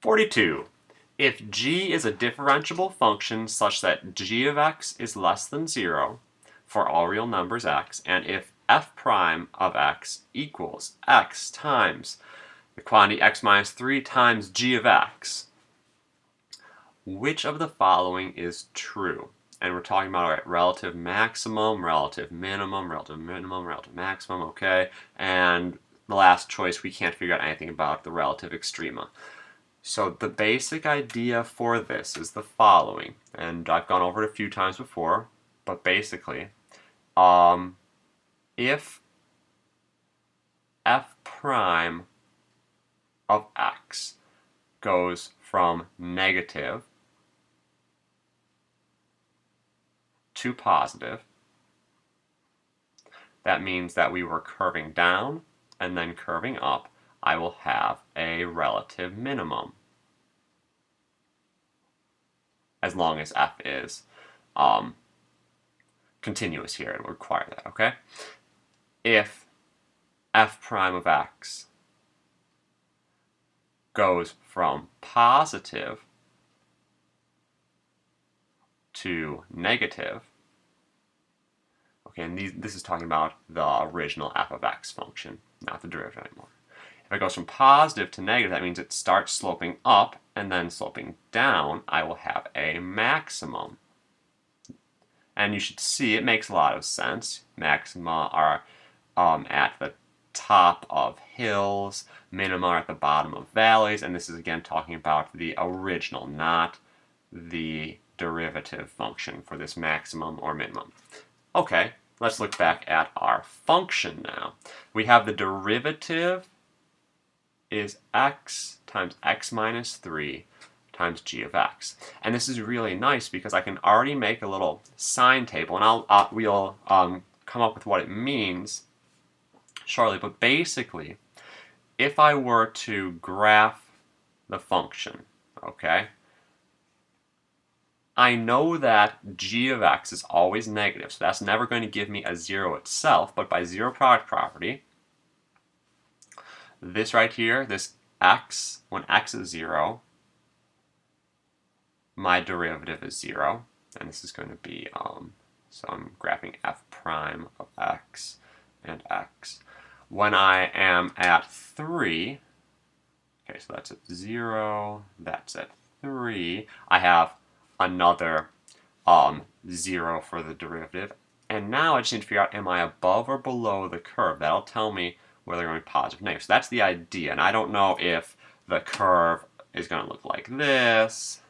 42. If g is a differentiable function such that g of x is less than 0 for all real numbers x, and if f prime of x equals x times the quantity x minus 3 times g of x, which of the following is true? And we're talking about, all right, relative maximum, relative minimum, relative minimum, relative maximum, okay? And the last choice, we can't figure out anything about the relative extrema. So the basic idea for this is the following, and I've gone over it a few times before, but basically, if f prime of x goes from negative to positive, that means that we were curving down and then curving up. I will have a relative minimum, as long as f is continuous here. It will require that, okay? If f prime of x goes from positive to negative, okay, and this is talking about the original f of x function, not the derivative anymore. If it goes from positive to negative, that means it starts sloping up and then sloping down. I will have a maximum. And you should see it makes a lot of sense. Maxima are at the top of hills, minima are at the bottom of valleys, and this is again talking about the original, not the derivative function for this maximum or minimum. Okay, let's look back at our function now. We have the derivative is x times x minus 3 times g of x. And this is really nice because I can already make a little sign table, and we'll come up with what it means shortly. But basically, if I were to graph the function, okay, I know that g of x is always negative, so that's never going to give me a 0 itself, but by zero product property, this right here, this x, when x is 0, my derivative is 0, and this is going to be, so I'm graphing f prime of x and x. When I am at 3, okay, so that's at 0, that's at 3, I have another 0 for the derivative, and now I just need to figure out, am I above or below the curve? That'll tell me whether they're going to be positive or negative. So that's the idea, and I don't know if the curve is going to look like this.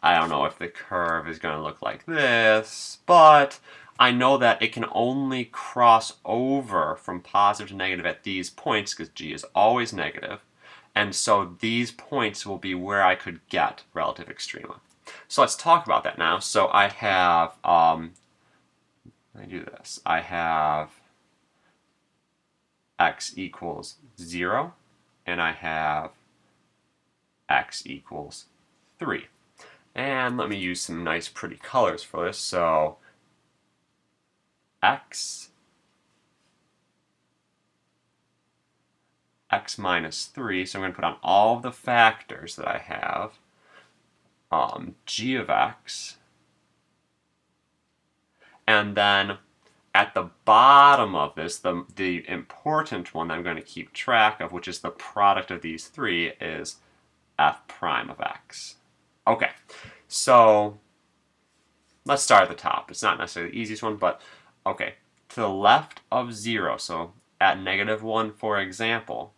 I don't know if the curve is going to look like this, but I know that it can only cross over from positive to negative at these points because g is always negative, and so these points will be where I could get relative extrema. So let's talk about that now. So I have, I do this, I have x equals 0, and I have x equals 3. And let me use some nice pretty colors for this. So x minus 3, so I'm going to put on all of the factors that I have, g of x, and then at the bottom of this, the important one that I'm going to keep track of, which is the product of these three, is f prime of x. Okay, so let's start at the top. It's not necessarily the easiest one, but okay, to the left of 0, so at -1, for example,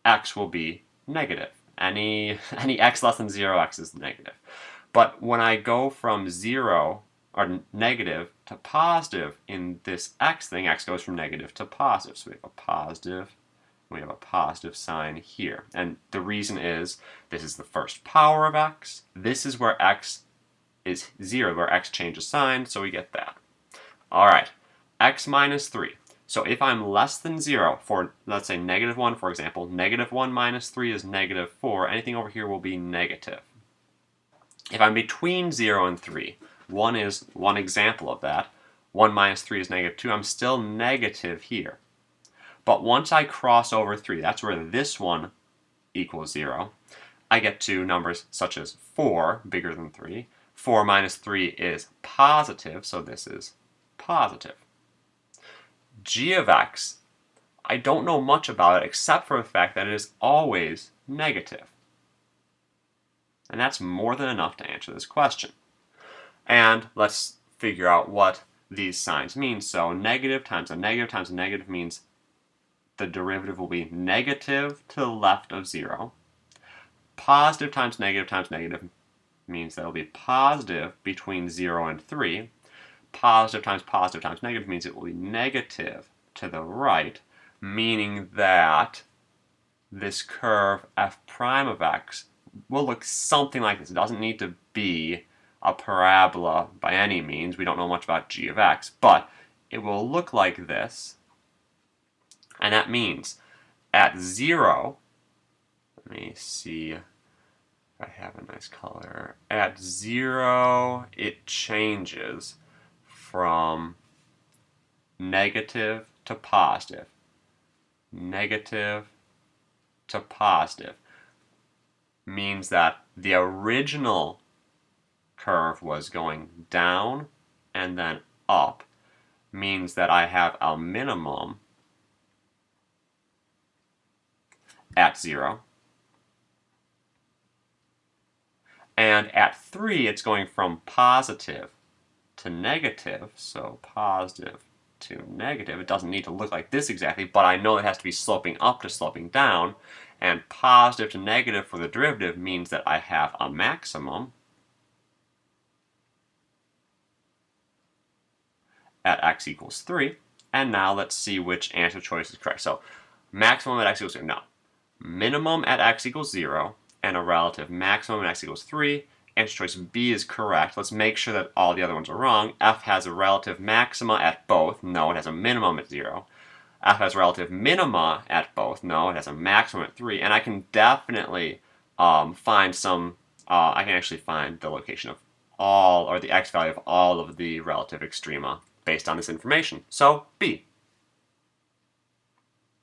x will be negative. Any x less than 0, x is negative. But when I go from 0 or negative to positive in this x thing, x goes from negative to positive. So we have a positive, we have a positive sign here. And the reason is this is the first power of x. This is where x is 0, where x changes sign, so we get that. All right, x minus 3. So if I'm less than 0 for, let's say, -1, for example, -1 minus 3 is -4. Anything over here will be negative. If I'm between 0 and 3, 1 is one example of that. 1 minus 3 is -2. I'm still negative here. But once I cross over 3, that's where this one equals 0. I get to numbers such as 4, bigger than 3. 4 minus 3 is positive, so this is positive. G of x, I don't know much about it except for the fact that it is always negative. And that's more than enough to answer this question. And let's figure out what these signs mean. So negative times a negative times a negative means the derivative will be negative to the left of 0. Positive times negative means that it will be positive between 0 and 3. Positive times negative means it will be negative to the right, meaning that this curve f prime of x will look something like this. It doesn't need to be a parabola by any means. We don't know much about g of x, but it will look like this. And that means at 0, let me see if I have a nice color. At 0, it changes from negative to positive. Negative to positive means that the original curve was going down and then up, means that I have a minimum at 0. And at 3, it's going from positive to negative, so positive to negative. It doesn't need to look like this exactly, but I know it has to be sloping up to sloping down, and positive to negative for the derivative means that I have a maximum at x equals 3. And now let's see which answer choice is correct. So maximum at x equals 0. No. Minimum at x equals 0 and a relative maximum at x equals 3. Answer choice B is correct. Let's make sure that all the other ones are wrong. F has a relative maxima at both. No, it has a minimum at 0. F has relative minima at both. No, it has a maximum at 3. And I can definitely find some, I can actually find the location of all, or the x value of all of the relative extrema based on this information. So B.